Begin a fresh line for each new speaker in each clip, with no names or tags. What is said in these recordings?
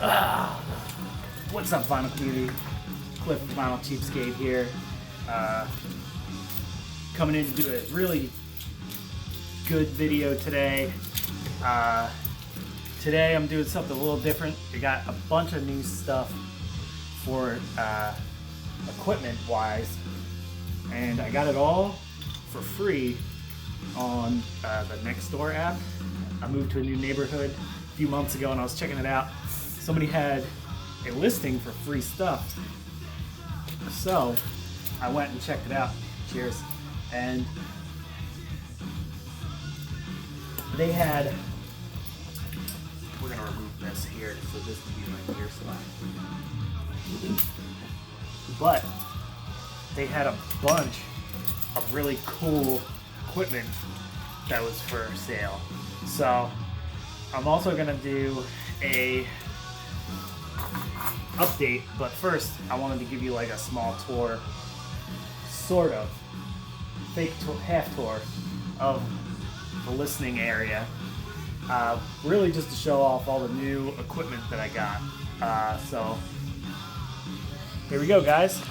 What's up, Vinyl Community? Cliff Vinyl Cheapskate here. Coming in to do a really good video today. Today I'm doing something a little different. I got a bunch of new stuff for equipment wise, and I got it all for free on the N.W.O.B.H.M app. I moved to a new neighborhood a few months ago and I was checking it out. Somebody had a listing for free stuff, so I went and checked it out. Cheers. And they had, we're gonna remove this here so this can be my ear spot, but they had a bunch of really cool equipment that was for sale. So I'm also gonna do a update, but first I wanted to give you like a small tour, sort of fake tour, half tour of the listening area, really just to show off all the new equipment that I got. So here we go, guys.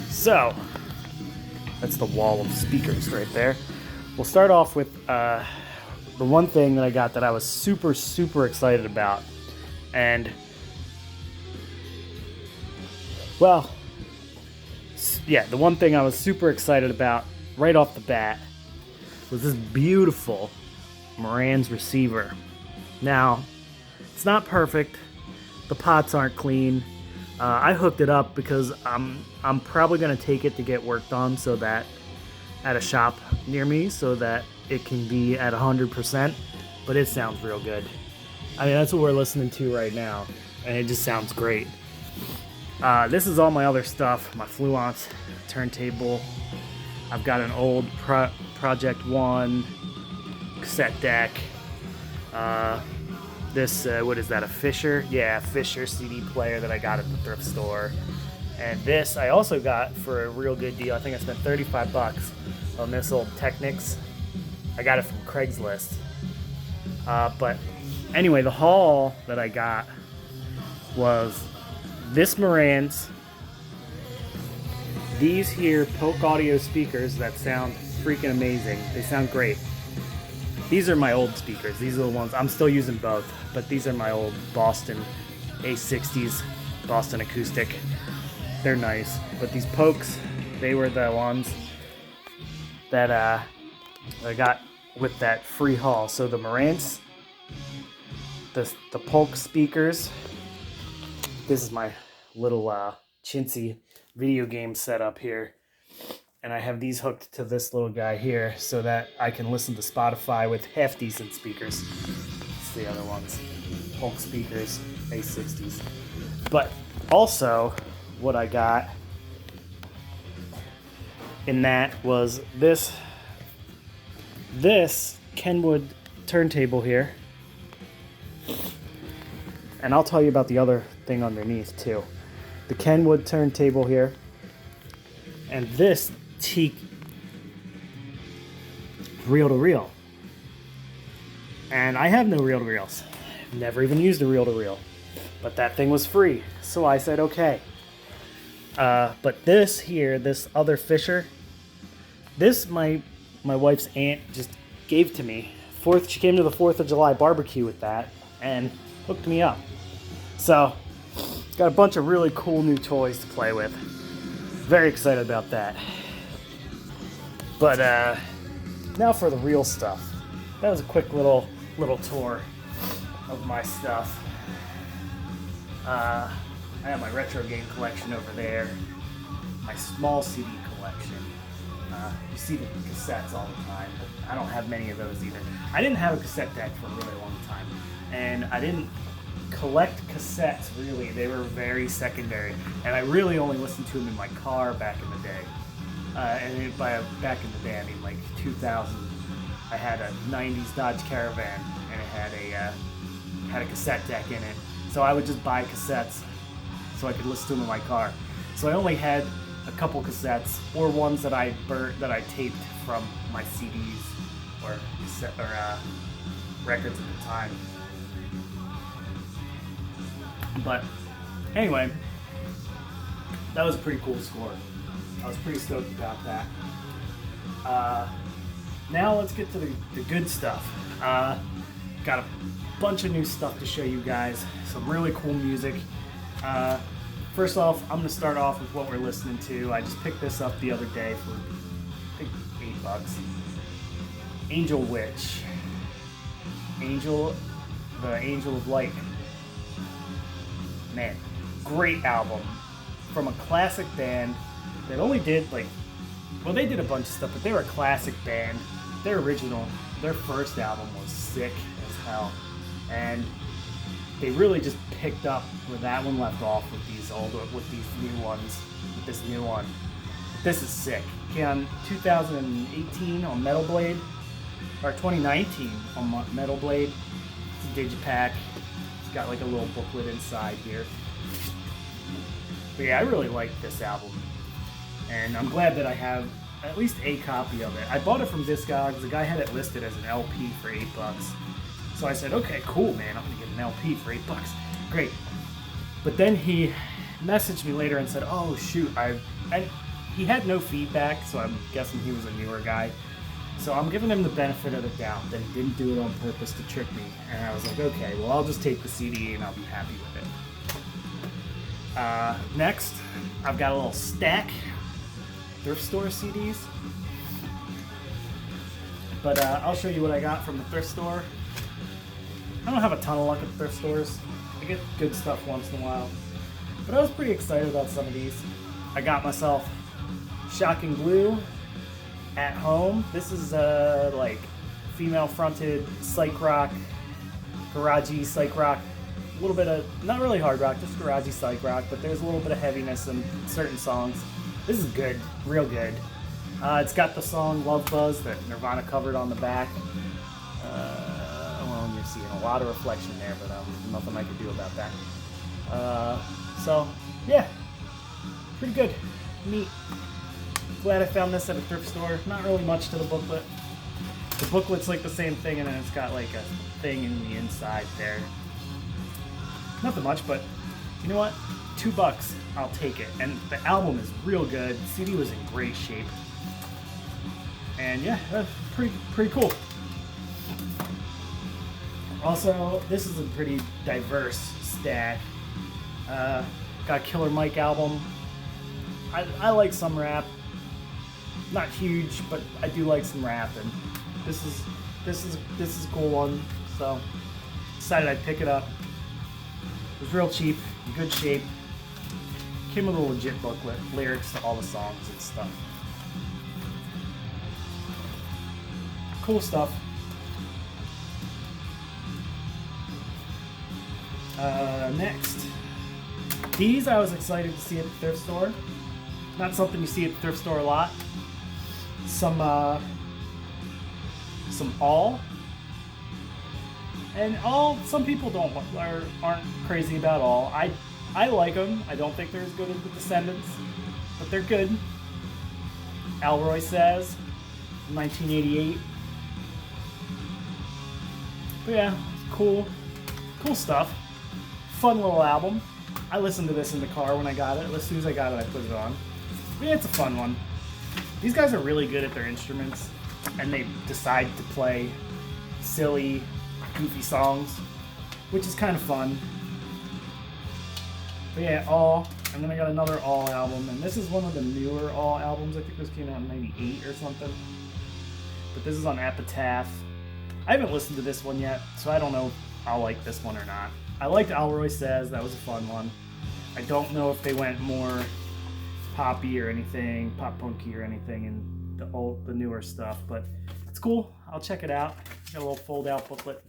So that's the wall of speakers right there. We'll start off with the one thing that I got that I was super excited about. And well, yeah, the one thing I was super excited about right off the bat was this beautiful Marantz receiver. Now, it's not perfect. The pots aren't clean. I hooked it up because I'm probably gonna take it to get worked on, so that at a shop near me, so that it can be at 100%. But it sounds real good. I mean, that's what we're listening to right now, and it just sounds great. This is all my other stuff, my Fluence turntable. I've got an old Project 1 cassette deck. This, what is that, a Fisher? Yeah, Fisher CD player that I got at the thrift store. And this I also got for a real good deal. I think I spent 35 bucks on this old Technics. I got it from Craigslist. But anyway, the haul that I got was this Marantz, these here Polk Audio speakers that sound freaking amazing. They sound great. These are my old speakers. These are the ones, I'm still using both, but these are my old Boston A60s, Boston Acoustic. They're nice, but these Polks, they were the ones that I got with that free haul. So the Marantz, the Polk speakers, this is my little chintzy video game setup here, and I have these hooked to this little guy here so that I can listen to Spotify with half decent speakers. It's the other ones, Polk speakers, A60s. But also what I got in that was this Kenwood turntable here. And I'll tell you about the other thing underneath too. The Kenwood turntable here. And this teak reel-to-reel. And I have no reel-to-reels. I've never even used a reel-to-reel. But that thing was free. So I said, okay. But this here, this other Fisher, this my wife's aunt just gave to me. She came to the 4th of July barbecue with that and hooked me up. So, got a bunch of really cool new toys to play with. Very excited about that. But now for the real stuff. That was a quick little tour of my stuff. I have my retro game collection over there. My small CD collection. You see the cassettes all the time, but I don't have many of those either. I didn't have a cassette deck for a really long time, and I didn't collect cassettes really. They were very secondary, and I really only listened to them in my car back in the day. And by back in the day, I mean like 2000. I had a 90s Dodge Caravan, and it had a cassette deck in it. So I would just buy cassettes so I could listen to them in my car. So I only had a couple cassettes, or ones that I taped from my CDs or records at the time. But anyway, that was a pretty cool score. I was pretty stoked about that. Now let's get to the good stuff. Got a bunch of new stuff to show you guys. Some really cool music. First off, I'm going to start off with what we're listening to. I just picked this up the other day for, I think, $8. N.W.O.B.H.M. The Angel of Light. Man, great album from a classic band that only did they did a bunch of stuff, but they were a classic band. Their first album was sick as hell, and they really just picked up where that one left off with this new one. This is sick. Came on 2018 on Metal Blade, or 2019 on Metal Blade. It's a digipack. It's got like a little booklet inside here. But yeah, I really like this album, and I'm glad that I have at least a copy of it. I bought it from Discogs. The guy had it listed as an LP for $8. So I said, okay, cool, man, I'm gonna get an LP for $8. Great. But then he messaged me later and said, oh shoot, and he had no feedback, so I'm guessing he was a newer guy. So I'm giving him the benefit of the doubt that he didn't do it on purpose to trick me. And I was like, okay, well, I'll just take the CD and I'll be happy with it. Next, I've got a little stack thrift store CDs. But I'll show you what I got from the thrift store. I don't have a ton of luck at thrift stores. I get good stuff once in a while. But I was pretty excited about some of these. I got myself Shocking Blue at Home. This is like female fronted psych rock, garagey psych rock. A little bit of, not really hard rock, just garagey psych rock, but there's a little bit of heaviness in certain songs. This is good, real good. It's got the song Love Buzz that Nirvana covered on the back. Well, you're seeing a lot of reflection there, but nothing I could do about that. So, yeah, pretty good, neat. Glad I found this at a thrift store. Not really much to the booklet. The booklet's like the same thing, and then it's got like a thing in the inside there. Nothing much, but you know what? $2, I'll take it. And the album is real good. The CD was in great shape. And yeah, that's pretty cool. Also, this is a pretty diverse stack. Got Killer Mike album. I like some rap. Not huge, but I do like some rap, and this is a cool one. So decided I'd pick it up. It was real cheap, in good shape. Came with a legit booklet, lyrics to all the songs and stuff. Cool stuff. Next, these I was excited to see at the thrift store. Not something you see at the thrift store a lot. Some all. And all, some people aren't crazy about all. I like them. I don't think they're as good as the Descendants, but they're good. Alroy Says, 1988. But yeah, cool stuff. Fun little album. I listened to this in the car when I got it. As soon as I got it, I put it on. But yeah, it's a fun one. These guys are really good at their instruments, and they decide to play silly, goofy songs, which is kind of fun. But yeah, All, and then I got another All album, and this is one of the newer All albums. I think this came out in '98 or something. But this is on Epitaph. I haven't listened to this one yet, so I don't know if I'll like this one or not. I liked Alroy Says, that was a fun one. I don't know if they went more poppy or anything, pop punky or anything in the newer stuff, but it's cool. I'll check it out. Got a little fold out booklet.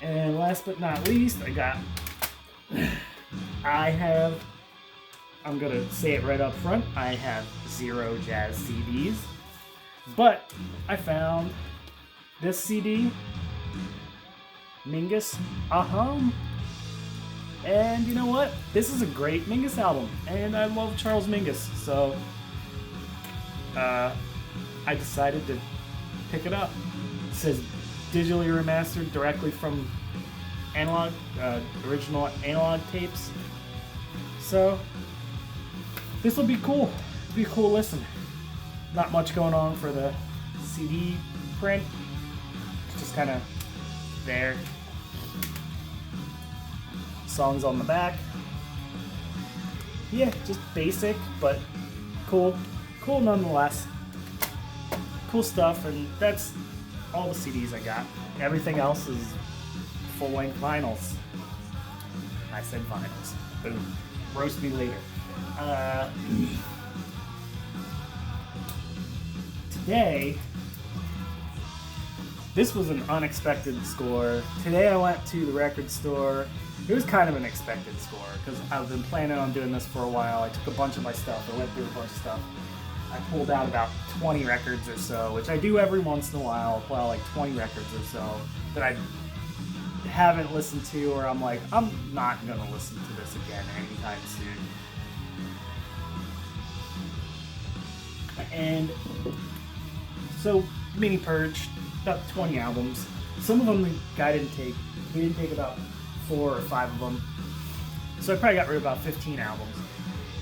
And last but not least, I'm gonna say it right up front, I have 0 jazz CDs, but I found this CD, Mingus, and you know what? This is a great Mingus album, and I love Charles Mingus, so I decided to pick it up. says digitally remastered directly from analog, original analog tapes. So this will be cool. It'll be a cool listen. Not much going on for the CD print. It's just kind of there. Songs on the back. Yeah, just basic, but cool. Cool nonetheless. Cool stuff, and that's all the CDs I got. Everything else is full-length vinyls. I said vinyls. Boom. Roast me later. Today, this was an unexpected score. Today I went to the record store. It was kind of an expected score because I've been planning on doing this for a while. I took a bunch of my stuff. I went through a bunch of stuff. I pulled out about 20 records or so, which I do every once in a while. I'll pull out like 20 records or so that I haven't listened to, or I'm like, I'm not going to listen to this again anytime soon. And so, mini purge, about 20 albums. Some of them the guy didn't take. He didn't take about 4 or 5 of them. So I probably got rid of about 15 albums.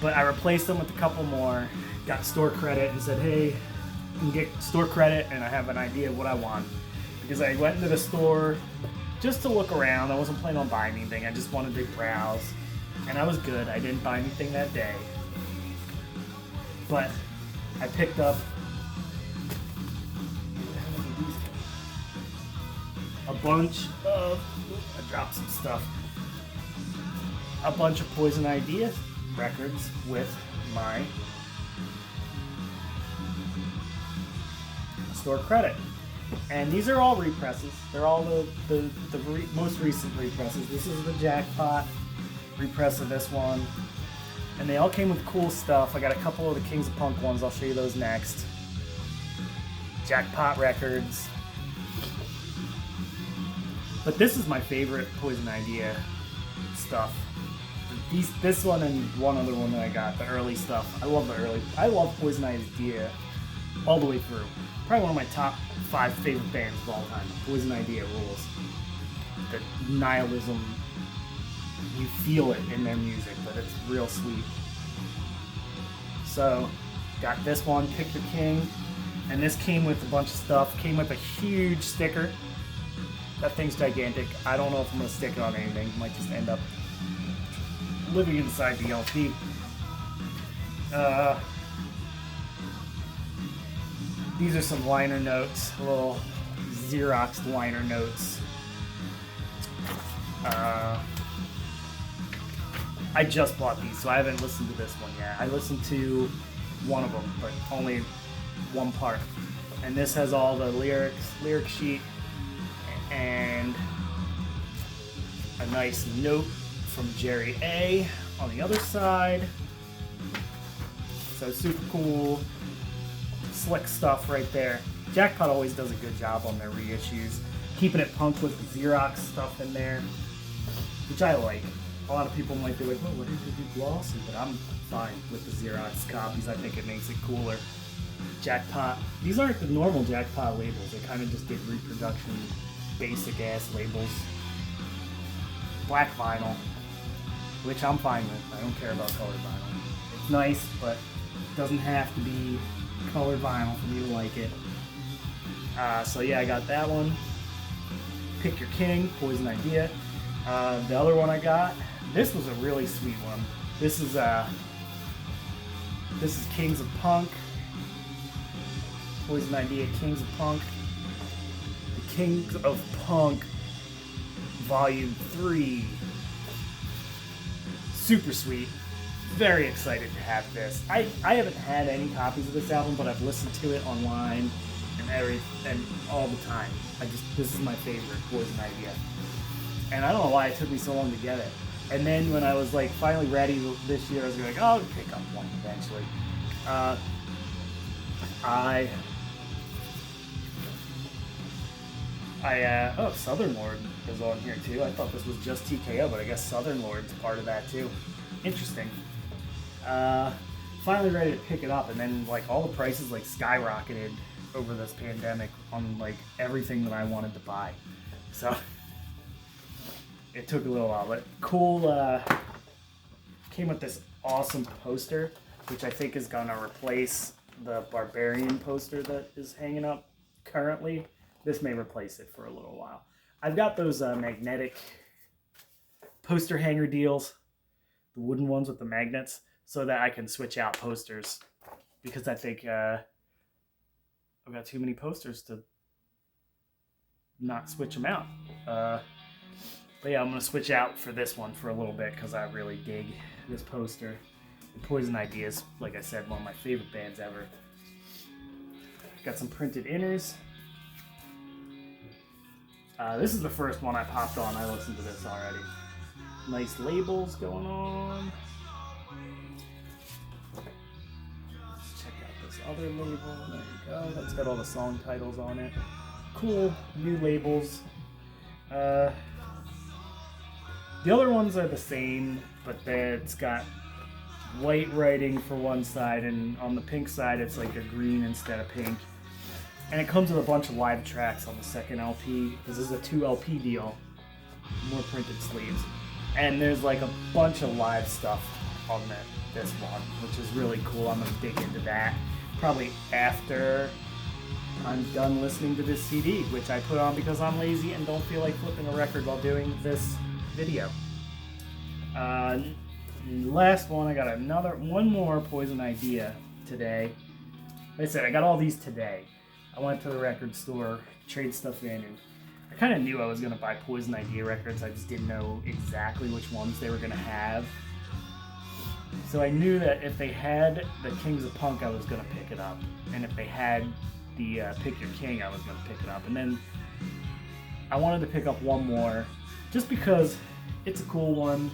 But I replaced them with a couple more, got store credit and said, hey, you can get store credit and I have an idea of what I want. Because I went into the store just to look around. I wasn't planning on buying anything. I just wanted to browse. And I was good. I didn't buy anything that day. But I picked up a bunch of, I dropped some stuff, a bunch of Poison Idea records with my store credit. And these are all represses. They're all the most recent represses. This is the Jackpot repress of this one. And they all came with cool stuff. I got a couple of the Kings of Punk ones. I'll show you those next. Jackpot records. But this is my favorite Poison Idea stuff. This one and one other one that I got, the early stuff. I love Poison Idea all the way through. Probably one of my top 5 favorite bands of all time. Poison Idea rules. The nihilism, you feel it in their music, but it's real sweet. So, got this one, Pick Your King. And this came with a bunch of stuff. Came with a huge sticker. That thing's gigantic. I don't know if I'm going to stick it on anything. It might just end up living inside the LP. These are some liner notes, little Xeroxed liner notes. I just bought these, so I haven't listened to this one yet. I listened to one of them, but only one part. And this has all the lyric sheet, and a nice note from Jerry A on the other side. So super cool, slick stuff right there. Jackpot always does a good job on their reissues, keeping it punk with the Xerox stuff in there, which I like. A lot of people might be like, oh, what did you do glossy? But I'm fine with the Xerox copies. I think it makes it cooler. Jackpot. These aren't the normal Jackpot labels. They kind of just did reproduction, basic ass labels. Black vinyl, which I'm fine with. I don't care about colored vinyl. It's nice, but it doesn't have to be colored vinyl for me to like it. So yeah, I got that one. Pick Your King, Poison Idea. The other one I got, this was a really sweet one. This is Kings of Punk. Poison Idea, Kings of Punk. The Kings of Punk, Volume 3. Super sweet. Very excited to have this. I haven't had any copies of this album, but I've listened to it online and all the time. This is my favorite Poison Idea. And I don't know why it took me so long to get it. And then when I was like finally ready this year, I was like, oh, I'll pick up one eventually. Oh, Southern Lord is on here too. I thought this was just TKO, but I guess Southern Lord's part of that too. Interesting. Finally ready to pick it up, and then like all the prices like skyrocketed over this pandemic on like everything that I wanted to buy. So it took a little while, but cool. Came with this awesome poster, which I think is gonna replace the Barbarian poster that is hanging up currently. This may replace it for a little while. I've got those magnetic poster hanger deals, the wooden ones with the magnets, so that I can switch out posters, because I think I've got too many posters to not switch them out. But yeah, I'm going to switch out for this one for a little bit because I really dig this poster. And Poison Ideas, like I said, one of my favorite bands ever. Got some printed inners. This is the first one I popped on. I listened to this already. Nice labels going on. Let's check out this other label. There you go. That's got all the song titles on it. Cool new labels. The other ones are the same, but it's got white writing for one side, and on the pink side it's like a green instead of pink. And it comes with a bunch of live tracks on the second LP, because this is a 2 LP deal. More printed sleeves. And there's like a bunch of live stuff on this one, which is really cool. I'm going to dig into that probably after I'm done listening to this CD, which I put on because I'm lazy and don't feel like flipping a record while doing this video. Last one, I got one more Poison Idea today. Like I said, I got all these today. I went to the record store, trade stuff in, and I kind of knew I was going to buy Poison Idea records. I just didn't know exactly which ones they were going to have. So I knew that if they had the Kings of Punk, I was going to pick it up. And if they had the Pick Your King, I was going to pick it up. And then I wanted to pick up one more, just because it's a cool one.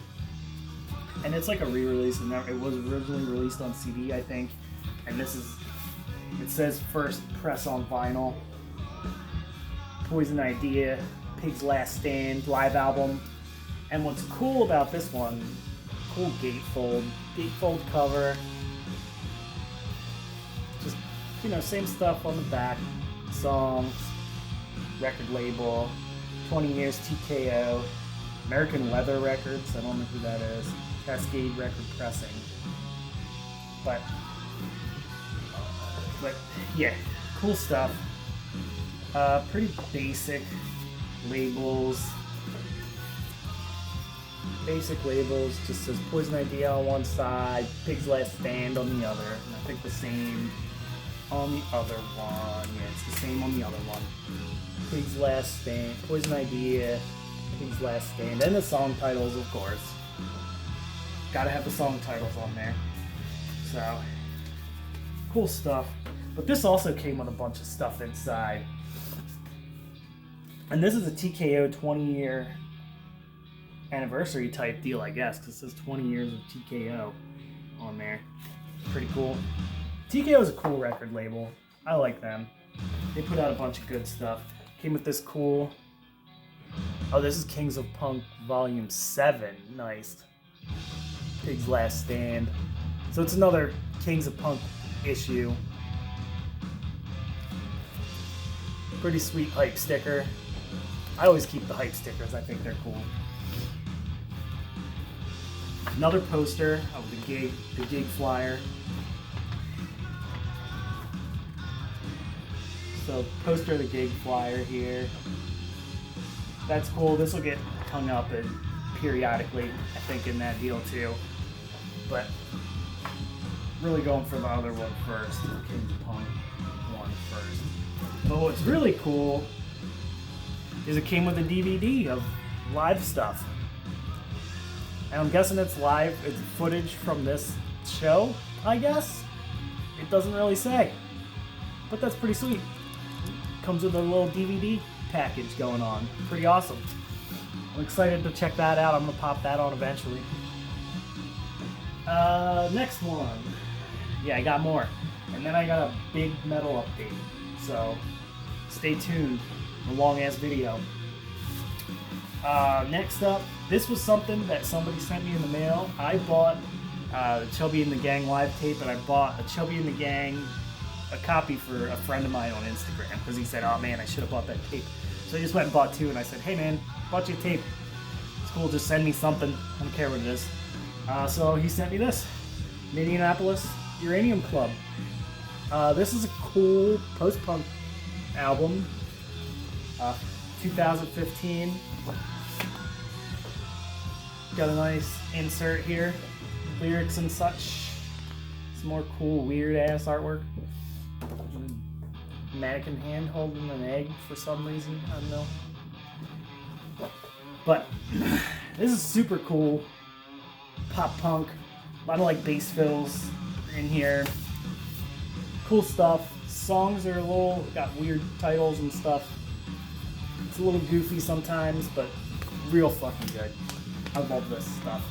And it's like a re-release. It was originally released on CD, I think. And it says first press on vinyl. Poison Idea, Pig's Last Stand, live album. And what's cool about this one, cool gatefold cover. Just, same stuff on the back. Songs, record label, 20 years TKO, American Leather Records, I don't know who that is, Cascade Record Pressing. But yeah, cool stuff. Pretty basic labels. Just says Poison Idea on one side, Pig's Last Stand on the other. And I think the same on the other one. Yeah, it's the same on the other one. Pig's Last Stand, Poison Idea, Pig's Last Stand, and the song titles, of course. Gotta have the song titles on there. So, cool stuff. But this also came with a bunch of stuff inside. And this is a TKO 20-year anniversary type deal, I guess, because it says 20 years of TKO on there. Pretty cool. TKO is a cool record label. I like them. They put out a bunch of good stuff. Came with this cool... Oh, this is Kings of Punk Volume 7. Nice. Pig's Last Stand. So it's another Kings of Punk issue. Pretty sweet hype sticker. I always keep the hype stickers. I think they're cool. Another poster of the gig flyer. So poster of the gig flyer here. That's cool. This will get hung up periodically, I think, in that deal too. But really going for the other one first, the Kings of Punk one first. But what's really cool is it came with a DVD of live stuff. And I'm guessing it's live, it's footage from this show, I guess? It doesn't really say. But that's pretty sweet. Comes with a little DVD package going on. Pretty awesome. I'm excited to check that out. I'm going to pop that on eventually. Next one. Yeah, I got more. And then I got a big metal update. So, stay tuned. A long-ass video. Next up, this was something that somebody sent me in the mail. I bought the Chubby and the Gang live tape, and I bought a Chubby and the Gang a copy for a friend of mine on Instagram because he said, "Oh man, I should have bought that tape." So I just went and bought 2, and I said, "Hey man, bought you a tape. It's cool. Just send me something. I don't care what it is." So he sent me this Minneapolis Uranium Club. This is a cool post-punk album. 2015. Got a nice insert here, lyrics and such. Some more cool, weird ass artwork. Mannequin hand holding an egg for some reason. I don't know. But this is super cool. Pop punk. A lot of like bass fills in here. Cool stuff. Songs are got weird titles and stuff. It's a little goofy sometimes, but real fucking good. I love this stuff.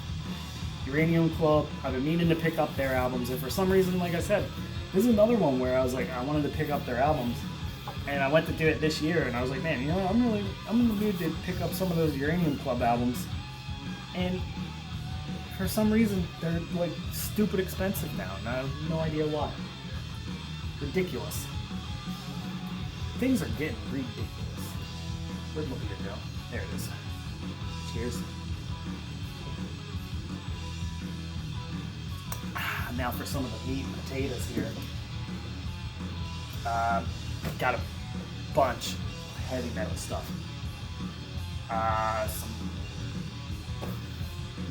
Uranium Club, I've been meaning to pick up their albums, and for some reason, like I said, this is another one where I was like, I wanted to pick up their albums, and I went to do it this year, and I was like, man, you know, I'm in the mood to pick up some of those Uranium Club albums, and for some reason, they're like stupid expensive now, and I have no idea why. Ridiculous. Things are getting ridiculous. Where'd the beer go? There it is. Cheers. Now for some of the meat and potatoes here. Got a bunch of heavy metal stuff. Some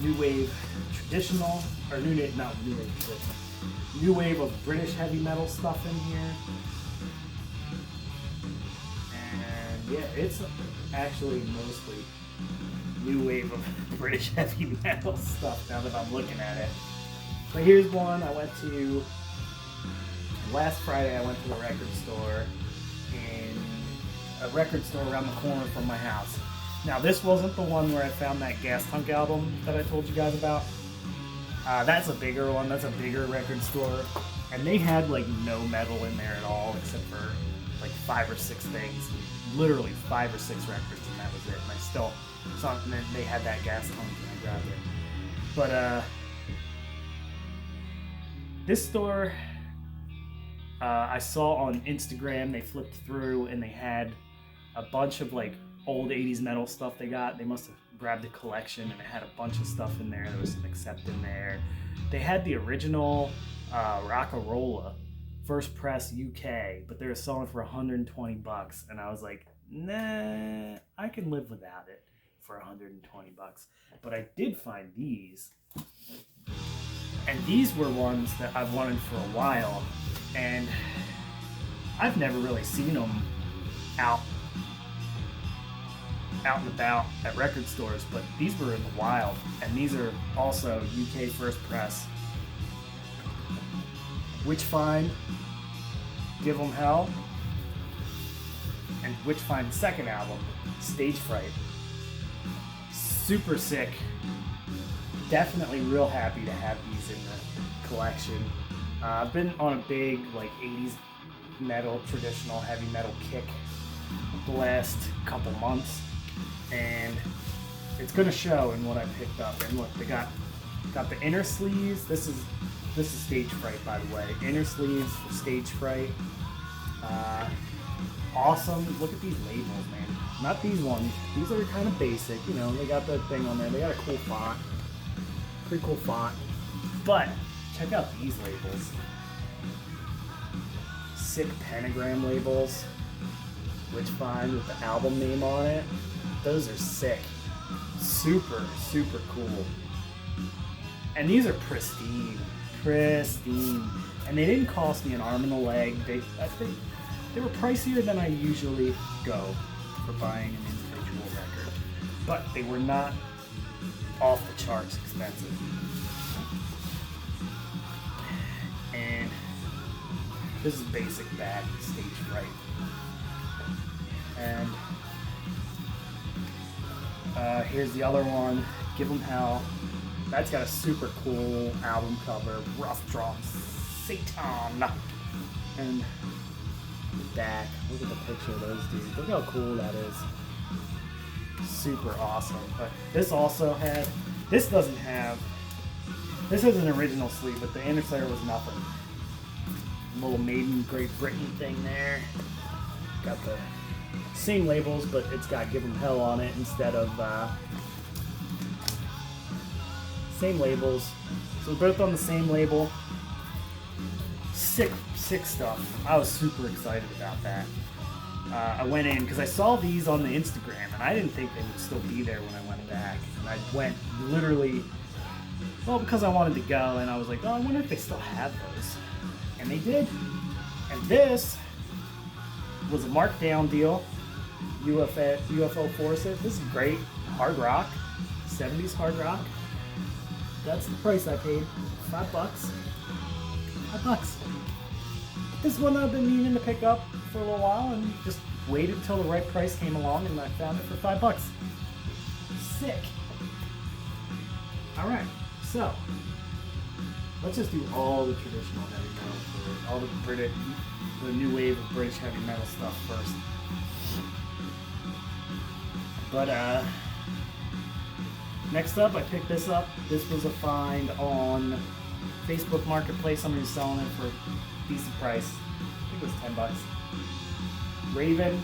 new wave traditional, or new wave traditional. New wave of British heavy metal stuff in here. And yeah, it's actually mostly new wave of British heavy metal stuff now that I'm looking at it. But here's one I went to last Friday. I went to the record store around the corner from my house. Now this wasn't the one where I found that Gas Tank album that I told you guys about. That's a bigger one. That's a bigger record store, and they had like no metal in there at all except for like 5 or 6 things, literally 5 or 6 records, and that was it. And I still something that they had that Gas Tank, and I grabbed it. But this store, I saw on Instagram, they flipped through and they had a bunch of like old 80s metal stuff they got. They must have grabbed a collection and it had a bunch of stuff in there. There was some Accept in there. They had the original Rock-a-Rolla, first press UK, but they were selling for $120. And I was like, nah, I can live without it for $120. But I did find these. And these were ones that I've wanted for a while, and I've never really seen them out and about at record stores, but these were in the wild, and these are also UK first press. Witch-Find, Give 'Em Hell, and Witch-Find's second album, Stage Fright. Super sick. Definitely real happy to have these in the collection. I've been on a big like 80s metal, traditional heavy metal kick the last couple months, and it's gonna show in what I picked up. And look, they got the inner sleeves. This is Stage Fright, by the way. Inner sleeves for Stage Fright. Awesome. Look at these labels, man. Not these ones. These are kind of basic. You know, they got the thing on there. They got a cool font. Pretty cool font. But check out these labels. Sick pentagram labels. Witch-Find with the album name on it. Those are sick. Super, super cool. And these are pristine. Pristine. And they didn't cost me an arm and a leg. I think they were pricier than I usually go for buying an individual record. But they were not off the charts expensive. And this is basic bad Stage Fright. And here's the other one, Give 'Em Hell. That's got a super cool album cover, Rough Drawn Satan. And the back, look at the picture of those dudes. Look how cool that is. Super awesome. But this also had, this has an original sleeve, but the inner layer was nothing. little Made in Great Britain thing there. Got the same labels, but it's got Give 'em Hell on it instead of same labels. So they're both on the same label. Sick stuff. I was super excited about that. I went in because I saw these on the Instagram and I didn't think they would still be there when I went back. And I went literally, well, because I wanted to go, and I was like, oh, I wonder if they still have those. And they did. And this was a markdown deal. UFO Forces. This is great. Hard rock. 70s hard rock. That's the price I paid. $5. $5. This one I've been meaning to pick up for a little while and just waited until the right price came along and I found it for $5. Sick. Alright, so let's just do all the traditional heavy metal for all the new wave of British heavy metal stuff first. But next up, I picked this up. This was a find on Facebook Marketplace. Somebody was selling it for a decent price. I think it was $10. Raven,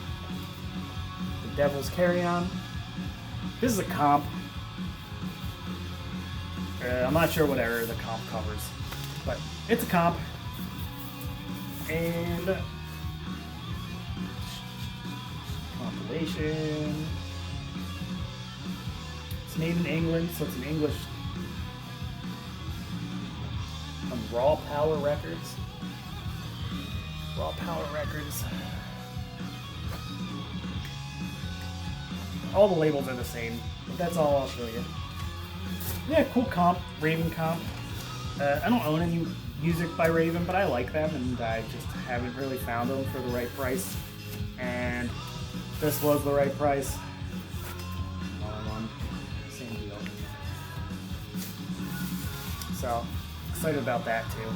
The Devil's Carry-On. This is a comp. I'm not sure what era the comp covers, but it's a comp. And compilation. It's made in England, so it's an English. On Raw Power Records. Raw Power Records. All the labels are the same, but that's all I'll show you. Yeah, cool comp, Raven comp. I don't own any music by Raven, but I like them, and I just haven't really found them for the right price. And this was the right price. All in one, same deal. So, excited about that too.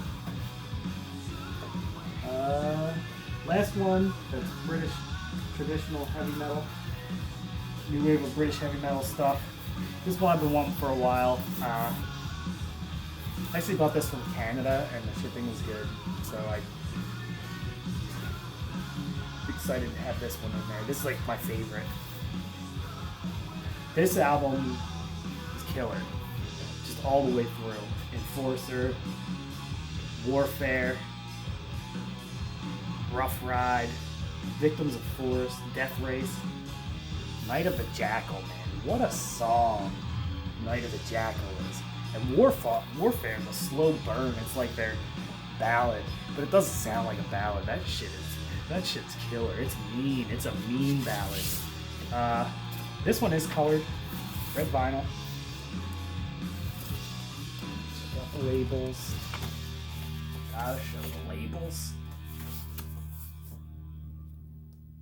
Last one, that's British traditional heavy metal. New wave of British heavy metal stuff. This one I've been wanting for a while. I actually bought this from Canada and the shipping was good, so I'm excited to have this one in there. This is like my favorite. This album is killer, just all the way through. Enforcer, Warfare, Rough Ride, Victims of Force, Death Race, Night of the Jackal, man. What a song Night of the Jackal is. And Warfare is a slow burn. It's like their ballad, but it doesn't sound like a ballad. That shit's killer. It's mean. It's a mean ballad. This one is colored, red vinyl. Check out the labels. Gotta show the labels.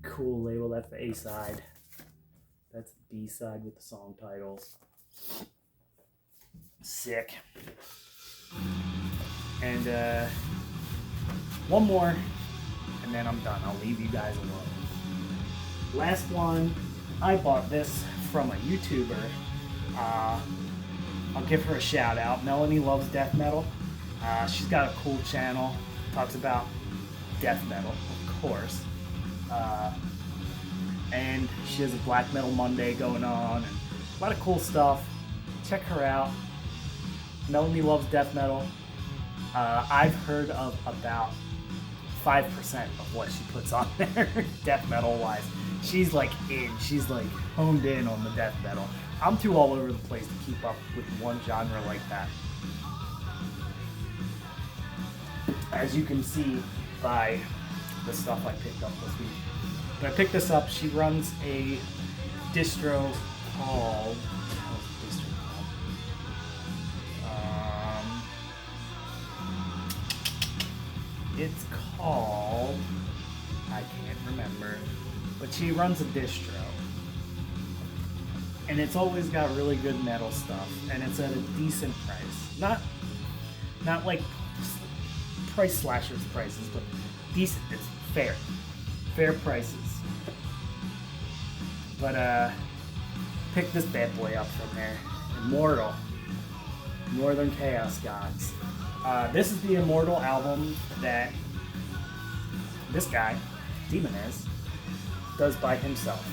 Cool label. That's the A side. That's the B side with the song titles. Sick. And one more, and then I'm done. I'll leave you guys alone. Last one, I bought this from a YouTuber. I'll give her a shout out. Melanie loves death metal. She's got a cool channel. Talks about death metal, of course. And she has a Black Metal Monday going on, and a lot of cool stuff. Check her out. Melanie loves death metal. I've heard of about 5% of what she puts on there, death metal wise. She's like honed in on the death metal. I'm too all over the place to keep up with one genre like that. As you can see by the stuff I picked up this week. When I picked this up, she runs a distro called, it's called, I can't remember, but she runs a distro. And it's always got really good metal stuff, and it's at a decent price. Not like price slashers prices, but decent. It's fair. Fair prices. But pick this bad boy up from there. Immortal. Northern Chaos Gods. This is the Immortal album that this guy, Demoness, does by himself.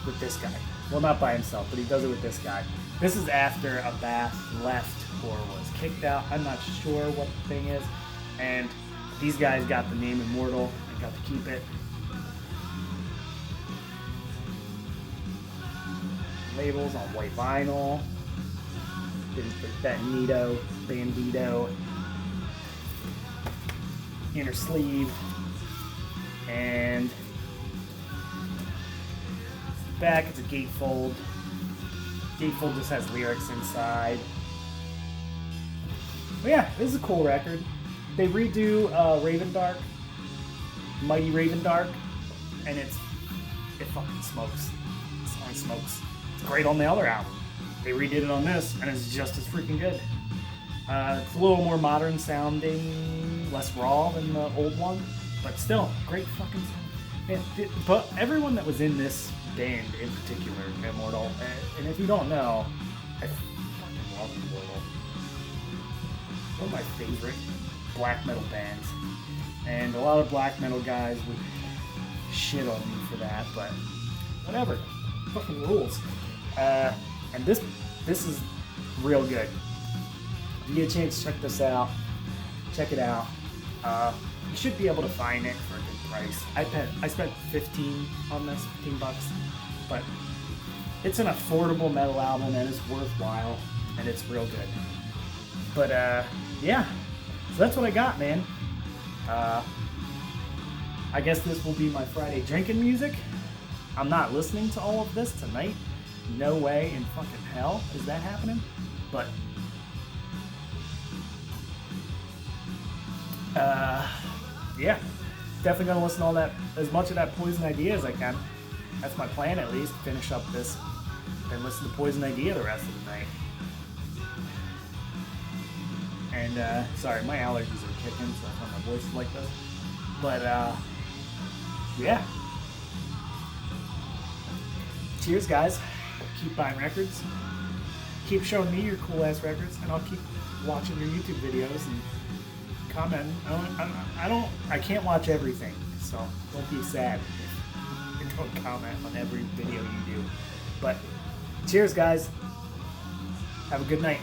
With this guy. Well, not by himself, but he does it with this guy. This is after a bath left or was kicked out. I'm not sure what the thing is. And these guys got the name Immortal and got to keep it. Labels on white vinyl. Didn't put that Nito, Bandito. Inner sleeve. And back, it's a gatefold. Gatefold just has lyrics inside. But yeah, this is a cool record. They redo Raven Dark, Mighty Raven Dark, and it fucking smokes. It only smokes. It's great on the other album. They redid it on this, and it's just as freaking good. It's a little more modern sounding, less raw than the old one, but still, great fucking sound. Man, but everyone that was in this band in particular, Immortal, and if you don't know, I fucking love Immortal. One of my favorite black metal bands. And a lot of black metal guys would shit on me for that, but whatever. Fucking rules. And this is real good. If you get a chance to check this out, check it out. You should be able to find it for a good price. I spent 15 on this, $15, but it's an affordable metal album and it's worthwhile and it's real good. But yeah, so that's what I got, man. I guess this will be my Friday drinking music. I'm not listening to all of this tonight. No way in fucking hell is that happening. But yeah, definitely gonna listen to all that, as much of that Poison Idea as I can. That's my plan, at least. Finish up this and listen to Poison Idea the rest of the night. And sorry, my allergies are kicking, so that's why my voice is like this. But yeah. Cheers, guys. Keep buying records. Keep showing me your cool ass records, and I'll keep watching your YouTube videos and comment. I can't watch everything, so don't be sad if you don't comment on every video you do. But cheers, guys. Have a good night.